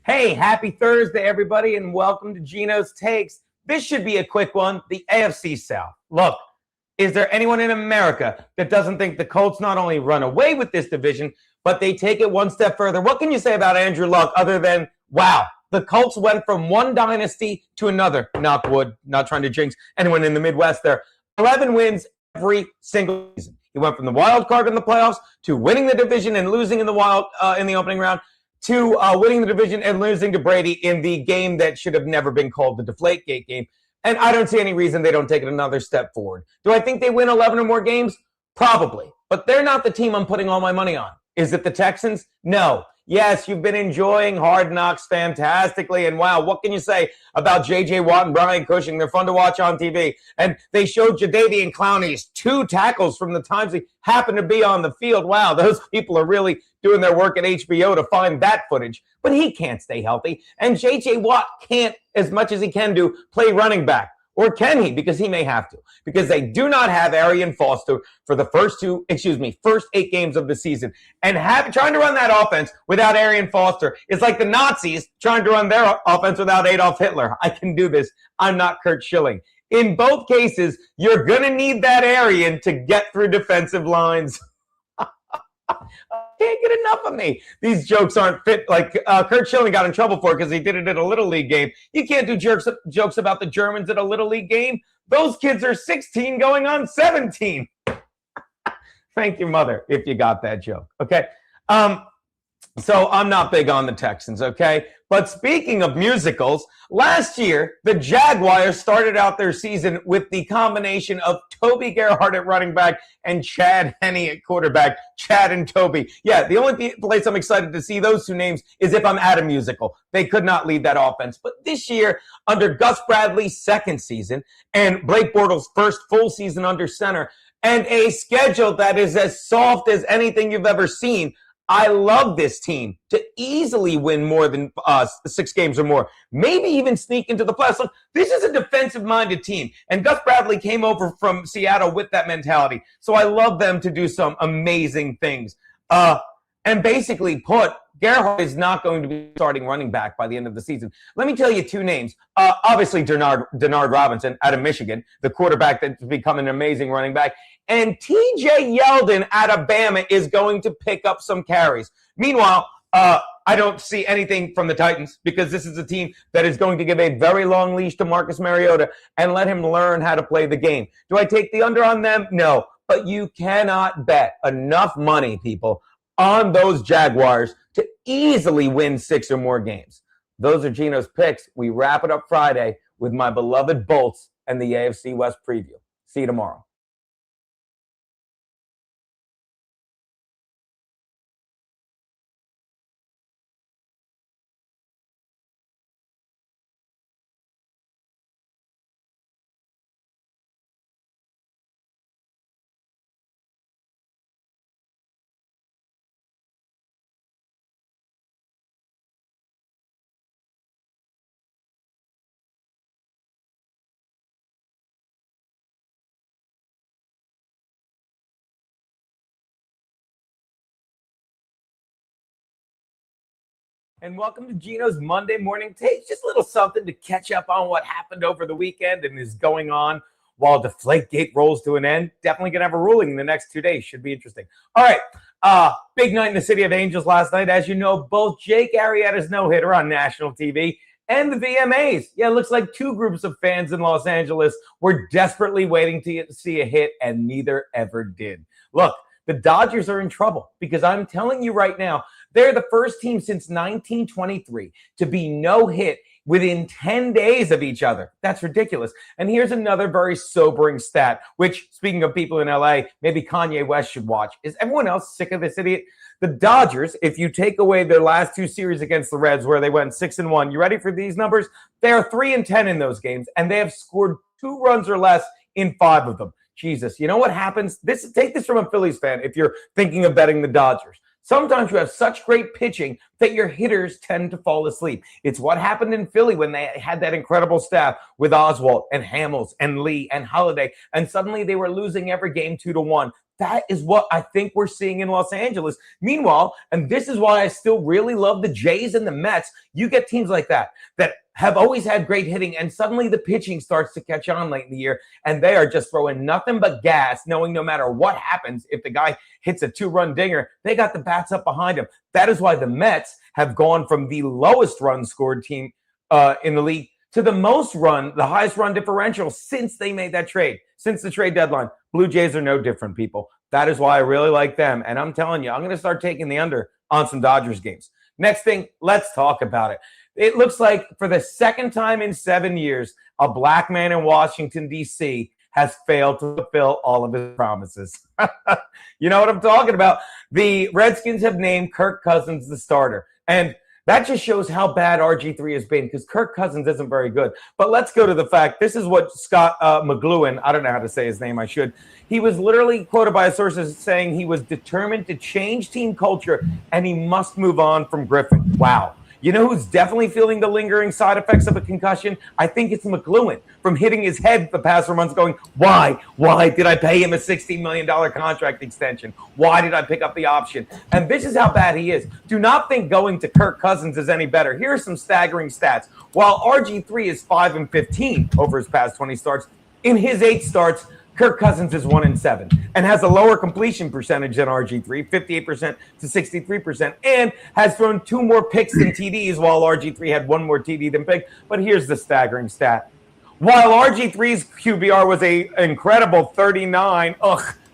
Hey, happy Thursday, everybody, and welcome to Gino's Takes. This should be a quick one. The AFC South. Look, is there anyone in America that doesn't think the Colts not only run away with this division, but they take it one step further? What can you say about Andrew Luck other than, wow, the Colts went from one dynasty to another? Knock wood, not trying to jinx anyone in the Midwest there. 11 wins every single season. He went from the wild card in the playoffs to winning the division and losing in the opening round to winning the division and losing to Brady in the game that should have never been called the Deflategate game. And I don't see any reason they don't take it another step forward. Do I think they win 11 or more games? Probably. But they're not the team I'm putting all my money on. Is it the Texans? No. Yes, you've been enjoying Hard Knocks fantastically. And wow, what can you say about J.J. Watt and Brian Cushing? They're fun to watch on TV. And they showed Jadeveon Clowney's 2 tackles from the times he happened to be on the field. Wow, those people are really doing their work at HBO to find that footage. But he can't stay healthy. And J.J. Watt can't, as much as he can do, play running back. Or can he? Because he may have to. Because they do not have Arian Foster for the first 8 games of the season. And trying to run that offense without Arian Foster is like the Nazis trying to run their offense without Adolf Hitler. I can do this. I'm not Kurt Schilling. In both cases, you're going to need that Arian to get through defensive lines. Can't get enough of me. These jokes aren't fit. Like Kurt Schilling got in trouble for it because he did it at a Little League game. You can't do jokes about the Germans at a Little League game. Those kids are 16 going on 17. Thank your mother if you got that joke. Okay. So I'm not big on the Texans, okay? But speaking of musicals, last year, the Jaguars started out their season with the combination of Toby Gerhart at running back and Chad Henne at quarterback. Chad and Toby. Yeah, the only place I'm excited to see those 2 names is if I'm at a musical. They could not lead that offense. But this year, under Gus Bradley's second season and Blake Bortles' first full season under center, and a schedule that is as soft as anything you've ever seen, I love this team to easily win more than 6 games or more, maybe even sneak into the playoffs. Look, this is a defensive-minded team, and Gus Bradley came over from Seattle with that mentality. So I love them to do some amazing things. And basically put, Gerhart is not going to be starting running back by the end of the season. Let me tell you 2 names. Obviously, Denard Robinson out of Michigan, the quarterback that's become an amazing running back. And T.J. Yeldon out of Bama is going to pick up some carries. Meanwhile, I don't see anything from the Titans because this is a team that is going to give a very long leash to Marcus Mariota and let him learn how to play the game. Do I take the under on them? No. But you cannot bet enough money, people, on those Jaguars to easily win 6 or more games. Those are Gino's picks. We wrap it up Friday with my beloved Bolts and the AFC West preview. See you tomorrow. And welcome to Gino's Monday Morning Takes. Just a little something to catch up on what happened over the weekend and is going on while Deflategate rolls to an end. Definitely going to have a ruling in the next 2 days. Should be interesting. All right. Big night in the City of Angels last night. As you know, both Jake Arrieta's no-hitter on national TV and the VMAs. Yeah, it looks like 2 groups of fans in Los Angeles were desperately waiting to see a hit, and neither ever did. Look, the Dodgers are in trouble because I'm telling you right now, they're the first team since 1923 to be no-hit within 10 days of each other. That's ridiculous. And here's another very sobering stat, which, speaking of people in LA, maybe Kanye West should watch. Is everyone else sick of this idiot? The Dodgers, if you take away their last 2 series against the Reds where they went 6-1, you ready for these numbers? They are 3-10 in those games, and they have scored 2 runs or less in 5 of them. Jesus, you know what happens? Take this from a Phillies fan if you're thinking of betting the Dodgers. Sometimes you have such great pitching that your hitters tend to fall asleep. It's what happened in Philly when they had that incredible staff with Oswalt and Hamels and Lee and Holiday, and suddenly they were losing every game 2-1. That is what I think we're seeing in Los Angeles. Meanwhile, and this is why I still really love the Jays and the Mets, you get teams like that have always had great hitting, and suddenly the pitching starts to catch on late in the year, and they are just throwing nothing but gas, knowing no matter what happens, if the guy hits a 2-run dinger, they got the bats up behind him. That is why the Mets have gone from the lowest run scored team in the league to the highest run differential since they made that trade, since the trade deadline. Blue Jays are no different, people. That is why I really like them. And I'm telling you, I'm going to start taking the under on some Dodgers games. Next thing, let's talk about it. It looks like for the second time in 7 years, a black man in Washington, D.C. has failed to fulfill all of his promises. You know what I'm talking about? The Redskins have named Kirk Cousins the starter. And that just shows how bad RG3 has been, because Kirk Cousins isn't very good. But let's go to the fact. This is what Scott McLuhan, I don't know how to say his name, I should. He was literally quoted by a source as saying he was determined to change team culture and he must move on from Griffin. Wow. You know who's definitely feeling the lingering side effects of a concussion? I think it's McLuhan, from hitting his head the past 4 months going, why? Why did I pay him a $16 million contract extension? Why did I pick up the option? And this is how bad he is. Do not think going to Kirk Cousins is any better. Here are some staggering stats. While RG3 is 5-15 over his past 20 starts, in his 8 starts, Kirk Cousins is 1-7 and has a lower completion percentage than RG3, 58% to 63%, and has thrown 2 more picks than TDs, while RG3 had 1 more TD than pick. But here's the staggering stat. While RG3's QBR was an incredible 39,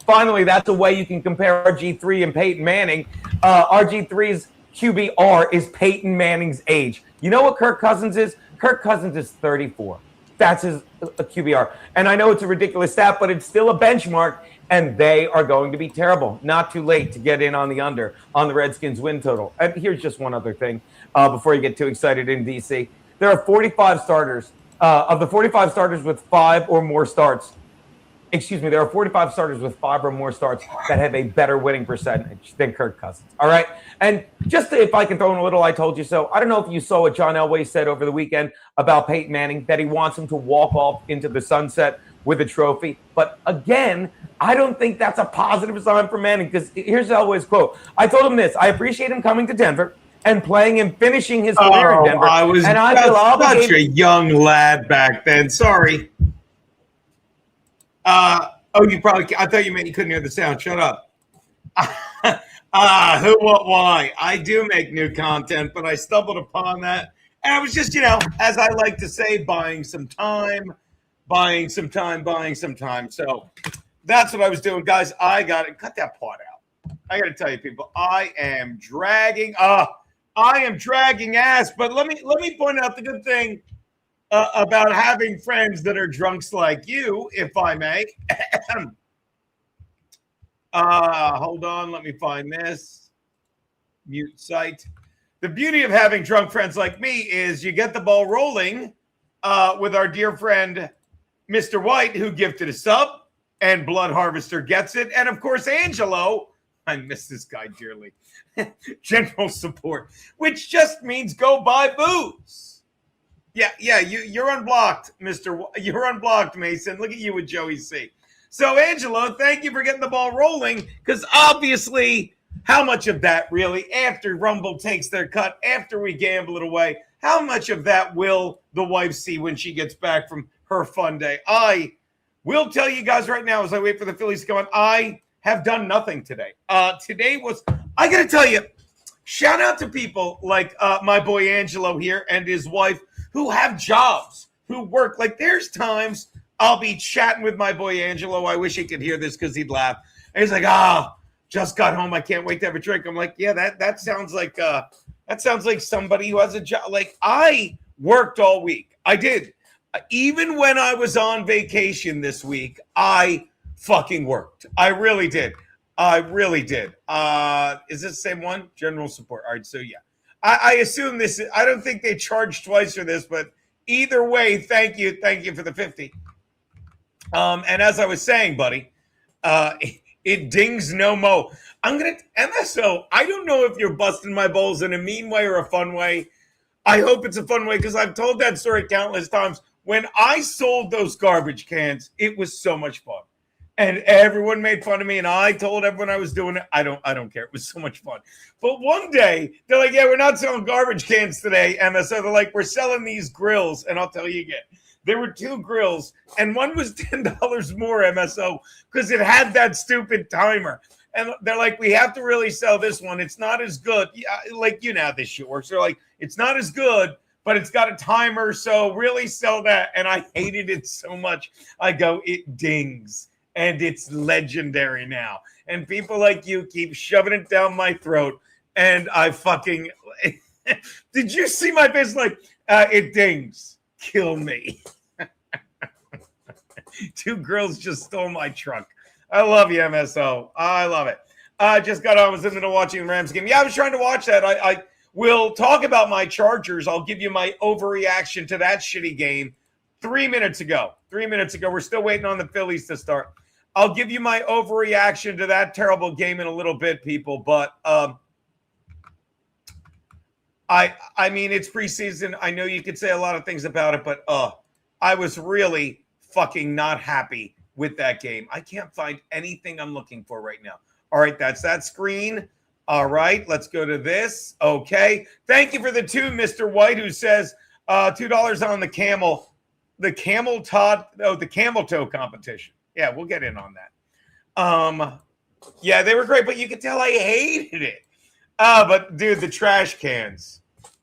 finally, that's a way you can compare RG3 and Peyton Manning. RG3's QBR is Peyton Manning's age. You know what Kirk Cousins is? Kirk Cousins is 34. That's his QBR. And I know it's a ridiculous stat, but it's still a benchmark, and they are going to be terrible. Not too late to get in on the under on the Redskins win total. And here's just one other thing before you get too excited in D.C. There are 45 starters. Of the 45 starters with 5 or more starts, there are 45 starters with 5 or more starts that have a better winning percentage than Kirk Cousins. All right? And just if I can throw in a little I told you so, I don't know if you saw what John Elway said over the weekend about Peyton Manning, that he wants him to walk off into the sunset with a trophy. But again, I don't think that's a positive sign for Manning, because here's Elway's quote. I told him this: I appreciate him coming to Denver and playing and finishing his career in Denver. I was such a young lad back then. Sorry. I thought you meant you couldn't hear the sound. Shut up. Who, what, why? I do make new content, but I stumbled upon that. And I was just, as I like to say, buying some time. So that's what I was doing. Guys, I got to cut that part out. I got to tell you, people, I am dragging ass. But let me point out the good thing about having friends that are drunks like you, if I may. Hold on, let me find this. Mute site. The beauty of having drunk friends like me is you get the ball rolling with our dear friend, Mr. White, who gifted a sub, and Blood Harvester gets it. And, of course, Angelo, I miss this guy dearly, general support, which just means go buy booze. Yeah, you're unblocked, You're unblocked, Mason. Look at you with Joey C. So, Angelo, thank you for getting the ball rolling, because obviously, how much of that really, after Rumble takes their cut, after we gamble it away, how much of that will the wife see when she gets back from her fun day? I will tell you guys right now, as I wait for the Phillies to come on, I have done nothing today. Today was, I got to tell you, shout out to people like my boy Angelo here and his wife, who have jobs, who work. Like, there's times I'll be chatting with my boy Angelo. I wish he could hear this because he'd laugh. And he's like, just got home. I can't wait to have a drink. I'm like, yeah, that sounds like somebody who has a job. Like, I worked all week. I did. Even when I was on vacation this week, I fucking worked. I really did. Is this the same one? General support. All right, so yeah. I assume this is, I don't think they charged twice for this, but either way, thank you for the 50. And as I was saying, buddy, it dings no mo. MSO, I don't know if you're busting my balls in a mean way or a fun way. I hope it's a fun way, because I've told that story countless times. When I sold those garbage cans, it was so much fun. And everyone made fun of me, and I told everyone I was doing it. I don't care. It was so much fun. But one day they're like, "Yeah, we're not selling garbage cans today, MSO." They're like, "We're selling these grills," and I'll tell you again, there were 2 grills, and one was $10 more MSO because it had that stupid timer. And they're like, "We have to really sell this one. It's not as good." Yeah, like how this shit works. They're like, "It's not as good, but it's got a timer, so really sell that." And I hated it so much. I go, "It dings. And it's legendary now." And people like you keep shoving it down my throat. And I fucking did you see my face? Like, it dings. Kill me. 2 girls just stole my truck. I love you, MSO. I love it. I just got on. I was in the middle watching the Rams game. Yeah, I was trying to watch that. I will talk about my Chargers. I'll give you my overreaction to that shitty game 3 minutes ago. 3 minutes ago. We're still waiting on the Phillies to start. I'll give you my overreaction to that terrible game in a little bit, people. But I mean, it's preseason. I know you could say a lot of things about it, but I was really fucking not happy with that game. I can't find anything I'm looking for right now. All right, that's that screen. All right, let's go to this. Okay. Thank you for the 2, Mr. White, who says $2 on the camel toe competition. Yeah, we'll get in on that. Yeah, they were great, but you could tell I hated it. But dude, the trash cans.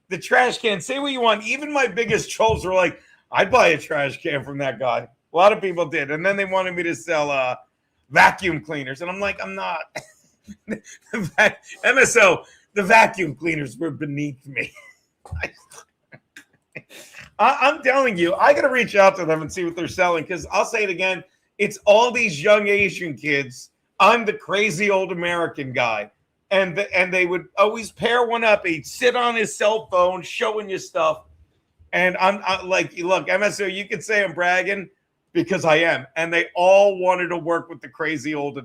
The trash cans, say what you want. Even my biggest trolls were like, "I'd buy a trash can from that guy." A lot of people did. And then they wanted me to sell vacuum cleaners. And I'm like, I'm not. MSO, the vacuum cleaners were beneath me. I'm telling you, I got to reach out to them and see what they're selling, because I'll say it again. It's all these young Asian kids. I'm the crazy old American guy. And they would always pair one up. He'd sit on his cell phone showing you stuff. And I'm like, look, MSO, you could say I'm bragging because I am. And they all wanted to work with the crazy old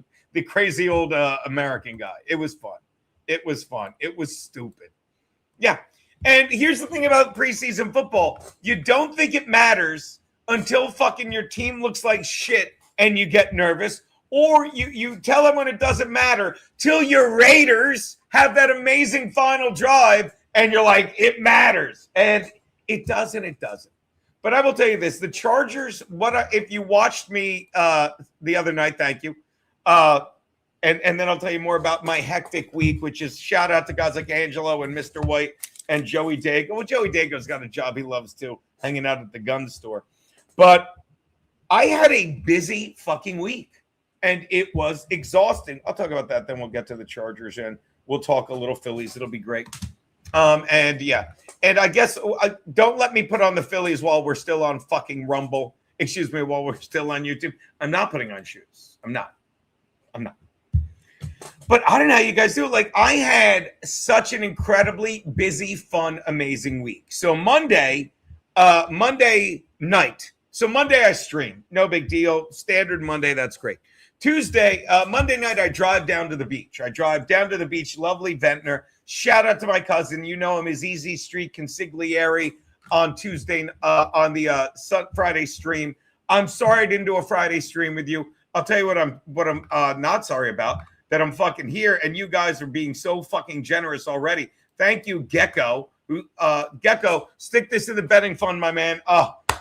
American guy. It was fun. It was fun. It was stupid. Yeah. And here's the thing about preseason football. You don't think it matters until fucking your team looks like shit and you get nervous, or you tell them when it doesn't matter till your Raiders have that amazing final drive and you're like, it matters. And it doesn't. But I will tell you this, the Chargers, if you watched me the other night, thank you. And then I'll tell you more about my hectic week, which is shout out to guys like Angelo and Mr. White and Joey Dago. Well, Joey Dago's got a job he loves too, hanging out at the gun store. But I had a busy fucking week, and it was exhausting. I'll talk about that, then we'll get to the Chargers, and we'll talk a little Phillies. It'll be great. And yeah, and I guess don't let me put on the Phillies while we're still on fucking Rumble. Excuse me, while we're still on YouTube. I'm not putting on shoes. I'm not. But I don't know how you guys do it. Like, I had such an incredibly busy, fun, amazing week. So Monday night. So Monday I stream. No big deal. Standard Monday. That's great. Monday night, I drive down to the beach. Lovely Ventnor. Shout out to my cousin. You know him, his Easy Street Consigliere on Tuesday, on the Friday stream. I'm sorry I didn't do a Friday stream with you. I'll tell you what I'm not sorry about, that I'm fucking here, and you guys are being so fucking generous already. Thank you, Gecko. Gecko, stick this in the betting fund, my man.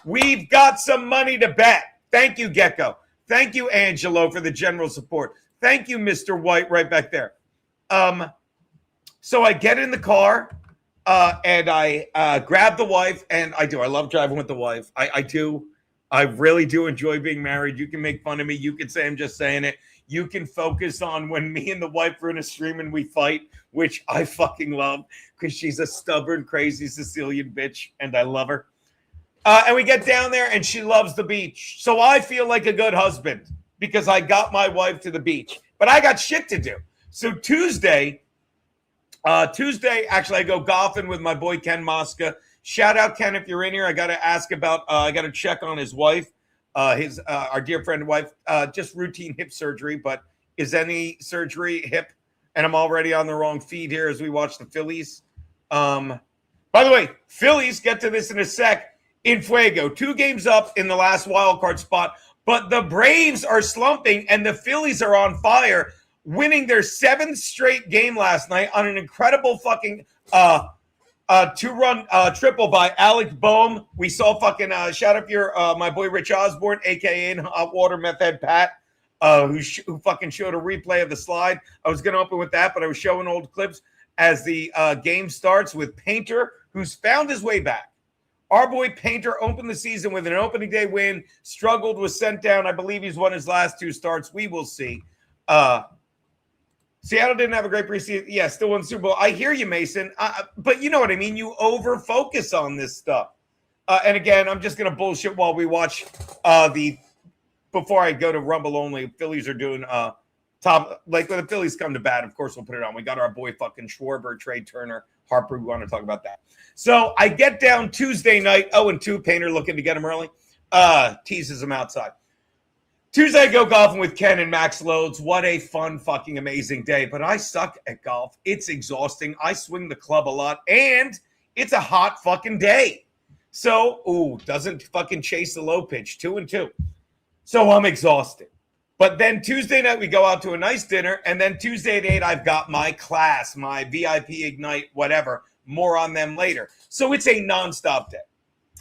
We've got some money to bet. Thank you, Gecko. Thank you, Angelo, for the general support. Thank you, Mr. White, right back there. So I get in the car, and I grab the wife, and I love driving with the wife. I do. I really do enjoy being married. You can make fun of me. You can say I'm just saying it. You can focus on when me and the wife are in a stream and we fight, which I fucking love because she's a stubborn, crazy Sicilian bitch, and I love her. And we get down there, and she loves the beach. So I feel like a good husband because I got my wife to the beach. But I got shit to do. So Tuesday, actually, I go golfing with my boy Ken Mosca. Shout out, Ken, if you're in here. I got to ask about, I got to check on his wife, our dear friend wife, just routine hip surgery. But is any surgery hip? And I'm already on the wrong feed here as we watch the Phillies. By the way, Phillies, get to this in a sec. In Fuego, 2 games up in the last wild card spot But the Braves are slumping, and the Phillies are on fire, winning their 7th straight game last night on an incredible fucking 2-run triple by Alec Boehm. We saw fucking shout out your my boy Rich Osborne, aka in Hot Water Meth Head Pat, who fucking showed a replay of the slide. I was gonna open with that, but I was showing old clips as the game starts with Painter, who's found his way back. Our boy Painter opened the season with an opening day win, struggled, was sent down. I believe he's won his last 2 starts. We will see. Seattle didn't have a great preseason. Yeah, still won the Super Bowl. I hear you, Mason. But you know what I mean? You over-focus on this stuff. And again, I'm just going to bullshit while we watch before I go to Rumble only. Phillies are doing top. Like when the Phillies come to bat, of course, we'll put it on. We got our boy fucking Schwarber, Trey Turner, Harper. We want to talk about that. So I get down Tuesday night. 0-2. Painter looking to get him early. Teases him outside. Tuesday, I go golfing with Ken and Max Loads. What a fun, fucking amazing day. But I suck at golf. It's exhausting. I swing the club a lot. And it's a hot fucking day. So, doesn't fucking chase the low pitch. 2-2. So I'm exhausted. But then Tuesday night, we go out to a nice dinner. And then Tuesday at 8, I've got my class, my VIP Ignite, whatever. More on them later. So it's a nonstop day.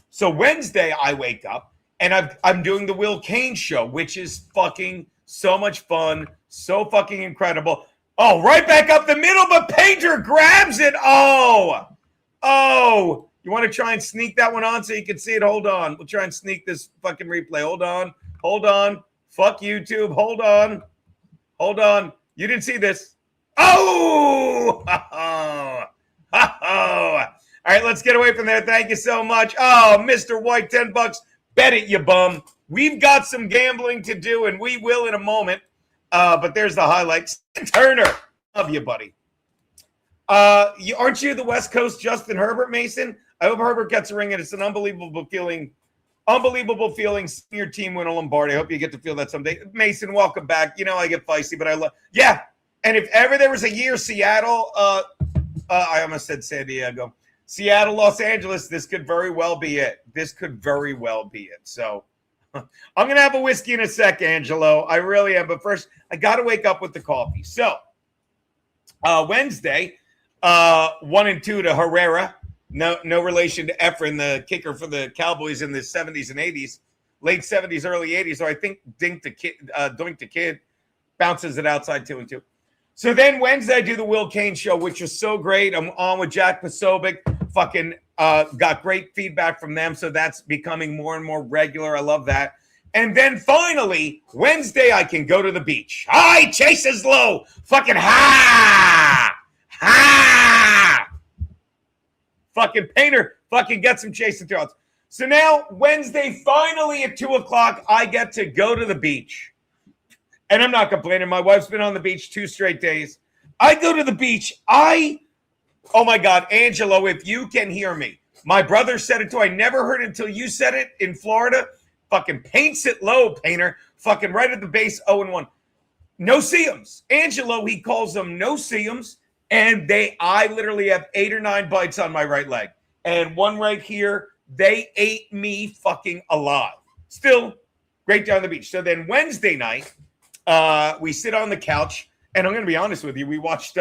So Wednesday, I wake up. And I'm doing the Will Kane show, which is fucking so much fun, so fucking incredible. Oh, right back up the middle, but Painter grabs it. Oh, you want to try and sneak that one on so you can see it? Hold on. We'll try and sneak this fucking replay. Hold on. Fuck YouTube. Hold on. You didn't see this. Oh, All right, let's get away from there. Thank you so much. Oh, Mr. White, $10. Bet it, you bum. We've got some gambling to do, and we will in a moment. But there's the highlights. Turner. Love you, buddy. Aren't you the West Coast Justin Herbert, Mason? I hope Herbert gets a ring, and it's an unbelievable feeling. Seeing your team win a Lombardi. I hope you get to feel that someday. Mason, welcome back. You know I get feisty, but I love. Yeah, and if ever there was a year Seattle, I almost said San Diego. Seattle, Los Angeles, this could very well be it. So I'm going to have a whiskey in a sec, Angelo. I really am. But first, I got to wake up with the coffee. So Wednesday, 1-2 to Herrera. No relation to Efren, the kicker for the Cowboys in the 70s and 80s. Late 70s, early 80s. So I think Doink the Kid bounces it outside 2-2. So then Wednesday, I do the Will Kane show, which is so great. I'm on with Jack Posobiec. Fucking got great feedback from them. So that's becoming more and more regular. I love that. And then finally, Wednesday, I can go to the beach. High chases low. Fucking ha! Fucking Painter fucking get some chasing throws. So now Wednesday, finally at 2:00, I get to go to the beach. And I'm not complaining. My wife's been on the beach 2 straight days. I go to the beach. Oh my God, Angelo, if you can hear me. My brother said it too. I never heard it until you said it in Florida. Fucking paints it low, Painter. Fucking right at the base, 0-1. No-see-ums. Angelo, he calls them no-see-ums. And I literally have 8 or 9 bites on my right leg. And one right here, they ate me fucking alive. Still, great day on the beach. So then Wednesday night, we sit on the couch, and I'm going to be honest with you. We watched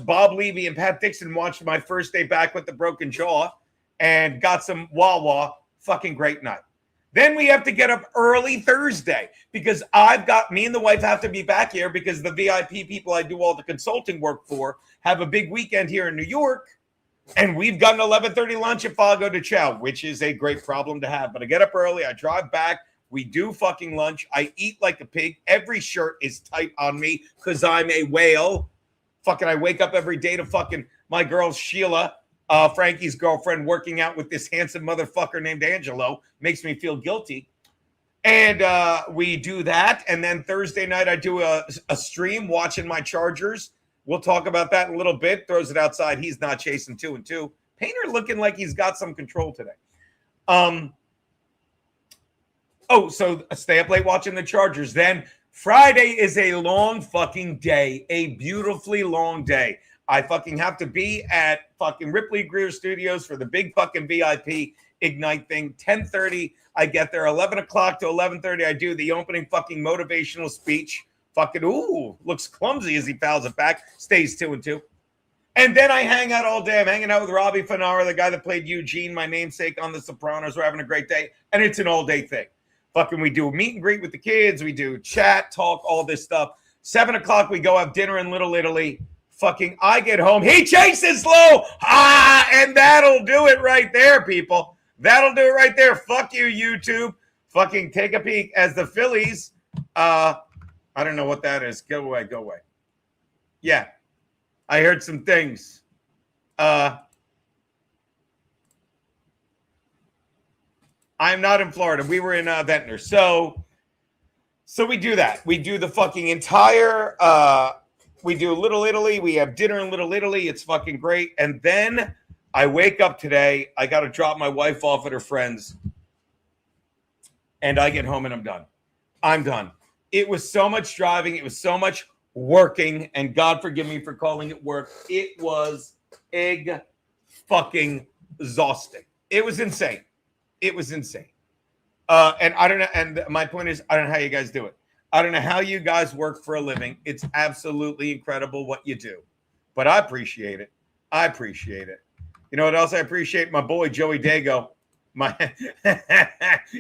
Bob Levy and Pat Dixon watched my first day back with the broken jaw and got some Wawa. Fucking great night. Then we have to get up early Thursday because me and the wife have to be back here because the VIP people I do all the consulting work for have a big weekend here in New York. And we've got an 11:30 lunch at Fago de Chao, which is a great problem to have. But I get up early. I drive back. We do fucking lunch. I eat like a pig. Every shirt is tight on me because I'm a whale. Fucking I wake up every day to fucking my girl Sheila, Frankie's girlfriend, working out with this handsome motherfucker named Angelo. Makes me feel guilty. And we do that. And then Thursday night, I do a stream watching my Chargers. We'll talk about that in a little bit. Throws it outside. He's not chasing 2-2. Painter looking like he's got some control today. So stay up late watching the Chargers. Then Friday is a long fucking day, a beautifully long day. I fucking have to be at fucking Ripley Greer Studios for the big fucking VIP. Ignite thing. 10:30, I get there. 11 o'clock to 11:30, I do the opening fucking motivational speech. Fucking, looks clumsy as he fouls it back. Stays 2-2. And then I hang out all day. I'm hanging out with Robbie Fanara, the guy that played Eugene, my namesake on The Sopranos. We're having a great day. And it's an all-day thing. Fucking, we do a meet and greet with the kids. We do chat, talk, all this stuff. 7 o'clock, we go have dinner in Little Italy. Fucking, I get home. He chases low. And that'll do it right there, people. That'll do it right there. Fuck you, YouTube. Fucking take a peek as the Phillies. I don't know what that is. Go away. Go away. Yeah. I heard some things. I'm not in Florida. We were in Ventnor. So we do that. We do the fucking entire we do Little Italy. We have dinner in Little Italy. It's fucking great. And then I wake up today. I got to drop my wife off at her friends. And I get home and I'm done. I'm done. It was so much driving. It was so much working, and God forgive me for calling it work. It was fucking exhausting. It was insane. It was insane. And I don't know. And my point is, I don't know how you guys do it. I don't know how you guys work for a living. It's absolutely incredible what you do, but I appreciate it. I appreciate it. You know what else I appreciate? My boy Joey Dago.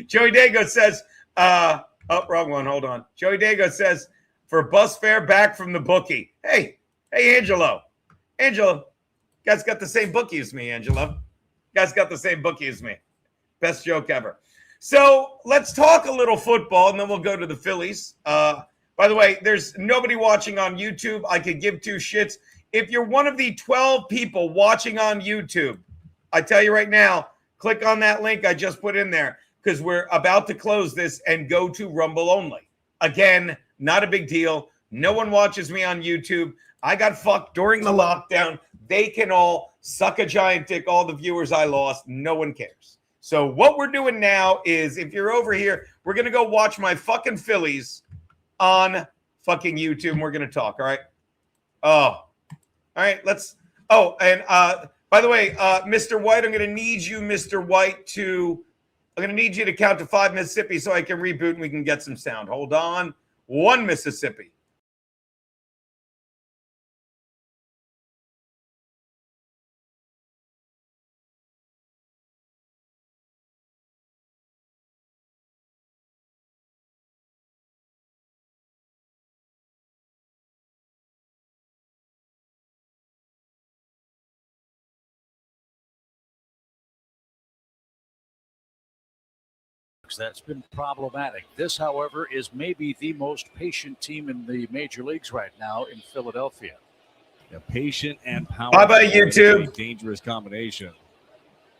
Joey Dago says, wrong one. Hold on. Joey Dago says, for bus fare back from the bookie. Hey, Angelo. Angelo, guys got the same bookie as me, Angelo. Guys got the same bookie as me. Best joke ever. So let's talk a little football, and then we'll go to the Phillies. By the way, there's nobody watching on YouTube. I could give two shits. If you're one of the 12 people watching on YouTube, I tell you right now, click on that link I just put in there because we're about to close this and go to Rumble only. Again, not a big deal. No one watches me on YouTube. I got fucked during the lockdown. They can all suck a giant dick, all the viewers I lost. No one cares. So what we're doing now is, if you're over here, we're going to go watch my fucking Phillies on fucking YouTube. And we're going to talk, all right? All right, let's – and by the way, Mr. White, I'm going to need you, Mr. White, I'm going to need you to count to 5 Mississippi so I can reboot and we can get some sound. Hold on. 1 Mississippi. That's been problematic. This, however, is maybe the most patient team in the major leagues right now in Philadelphia. Yeah, patient and powerful. Bye-bye, YouTube. Dangerous combination.